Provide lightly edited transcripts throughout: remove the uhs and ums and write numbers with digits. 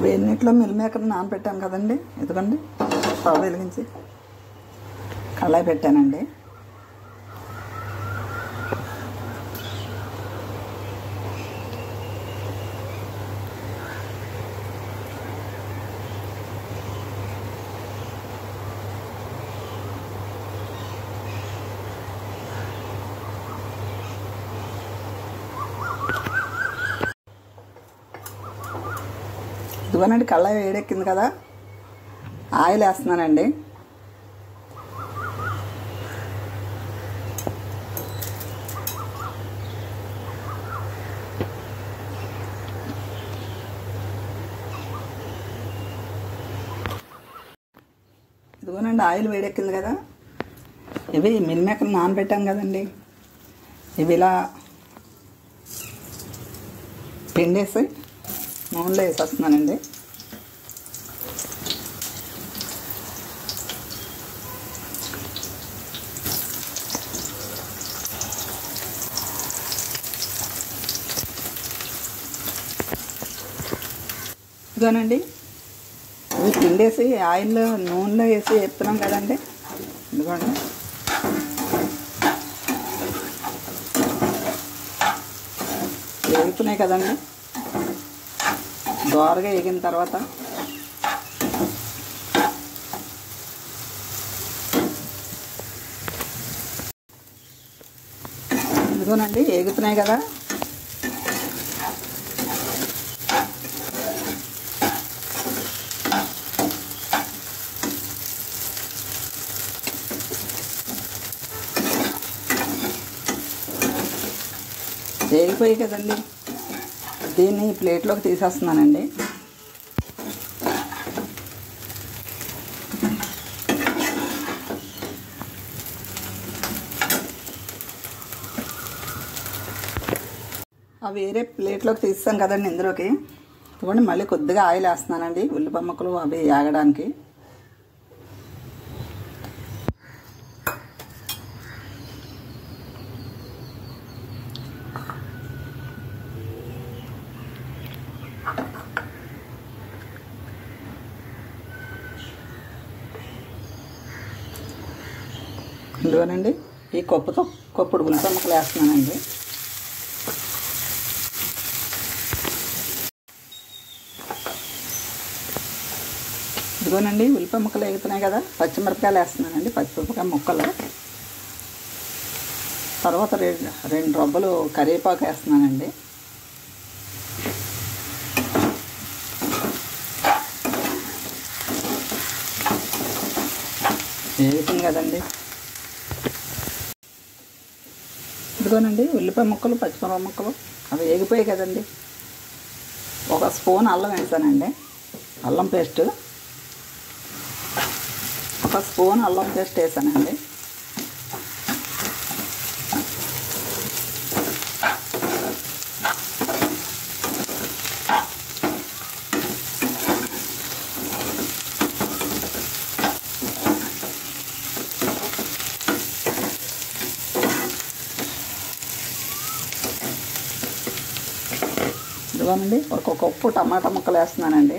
వేడి నీటిలో meal maker నానబెట్టాను కదండి, ఇదిగోండి స్టవ్ వెలిగించి కళాయి పెట్టానండి. ఇదిగోనండి కళాయి వేడెక్కింది కదా, ఆయిల్ వేస్తున్నానండి. ఇదిగోనండి ఆయిల్ వేడెక్కింది కదా, ఇవి మిల్ మేకర్ నానబెట్టాను కదండి, ఇవి ఇలా పిండేసి నూనెలో వేసేస్తున్నానండి. ఇదిగోనండి ఇవి పిండేసి ఆయిల్లో నూనెలో వేసి వేస్తున్నాం కదండి, ఇదిగోండి వేగుతున్నాయి కదండి. దోరగా వేగిన తర్వాత ఇదిగోనండి వేగుతున్నాయి కదా, వేగిపోయి కదండి, దీన్ని ప్లేట్లోకి తీసేస్తున్నానండి. అవి వేరే ప్లేట్లోకి తీస్తాను కదండి, ఇందులోకి ఇదిగోండి మళ్ళీ కొద్దిగా ఆయిల్ వేస్తున్నానండి, ఉల్లిపాయ ముక్కలు అవి వేగడానికి. ఇదిగోనండి ఈ కప్పుతో కప్పుడు ఉల్లిపాయ ముక్కలు వేస్తున్నానండి. ఇదిగోనండి ఉల్లిపాయ ముక్కలు వేగుతున్నాయి కదా, పచ్చిమిరపకాయలు వేస్తున్నానండి, పచ్చిమిరపకాయ ముక్కలు. తర్వాత రెండు రొబ్బలు కరివేపాకు వేస్తున్నానండి. వేగుతుంది కదండి, ఇదిగోనండి ఉల్లిపాయ ముక్కలు పచ్చిమిరపకాయ ముక్కలు అవి వేగిపోయాయి కదండి. ఒక స్పూన్ అల్లం వేసానండి, అల్లం పేస్ట్, ఒక స్పూన్ అల్లం పేస్ట్ వేసానండి. ఇదిగోనండి ఒక కప్పు టమాటా ముక్కలు వేస్తున్నానండి.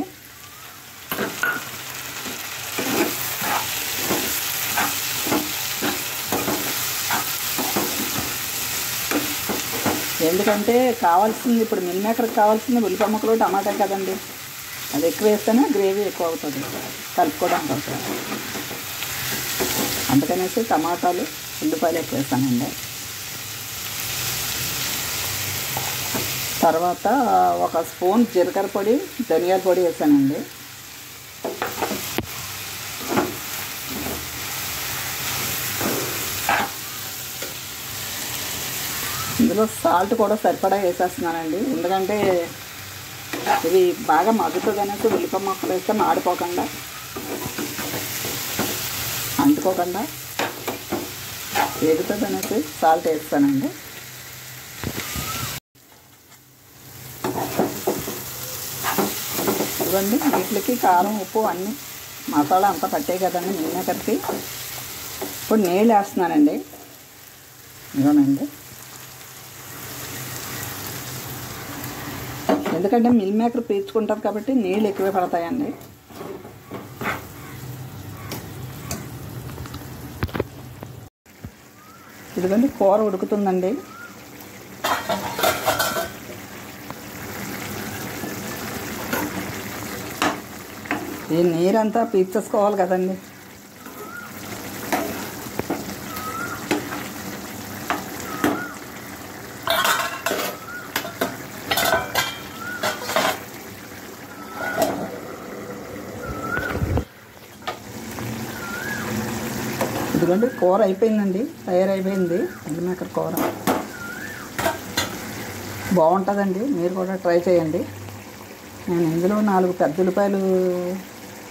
ఎందుకంటే కావాల్సింది ఇప్పుడు మిల్ మేకర్కి కావాల్సింది ఉల్లిపాయ ముక్కలు టమాటా కదండి, అది ఎక్కువ వేస్తేనే గ్రేవీ ఎక్కువ అవుతుంది, కలుపుకోవడానికి అవుతుంది. అందుకనేసి టమాటాలు ఉల్లిపాయలు ఎక్కువ వేస్తానండి. తర్వాత ఒక స్పూన్ జీలకర్ర పొడి ధనియాల పొడి వేసానండి. ఇందులో సాల్ట్ కూడా సరిపడా వేసేస్తున్నానండి, ఎందుకంటే ఇవి బాగా మగ్గుతుంది అనేసి ఉల్లిపాయ ముక్కలు వేస్తే మాడిపోకుండా అంటుకోకుండా వేగుతుంది అనేసి సాల్ట్ వేస్తానండి. ఇవ్వండి వీటికి కారం ఉప్పు అన్నీ మసాలా అంతా పట్టాయి కదండి మిల్ మేకర్కి. ఇప్పుడు నీళ్ళు వేస్తున్నానండి, ఇవ్వనండి ఎందుకంటే మిల్ మేకర్ పీల్చుకుంటుంది కాబట్టి నీళ్ళు ఎక్కువే పడతాయండి. ఇదిగోండి కూర ఉడుకుతుందండి. ఈ నీరంతా పీల్చేసుకోవాలి కదండి. ఇదిగోండి కూర అయిపోయిందండి, తయారైపోయింది. మిల్ మేకర్ కూర బాగుంటుందండి, మీరు కూడా ట్రై చేయండి. నేను ఇందులో 4 పెద్ద ఉల్లిపాయలు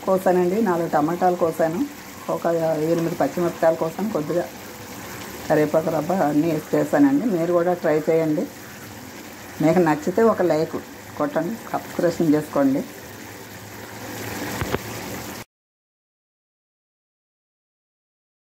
కోసానండి, 4 టమాటాలు కోసాను, ఒక 8 పచ్చిమిరపకాయలు కోసాను, కొద్దిగా కరివేపాకు రబ్బ అన్నీ వేసి చేశానండి. మీరు కూడా ట్రై చేయండి. మీకు నచ్చితే ఒక లైక్ కొట్టండి, సబ్స్క్రిప్షన్ చేసుకోండి.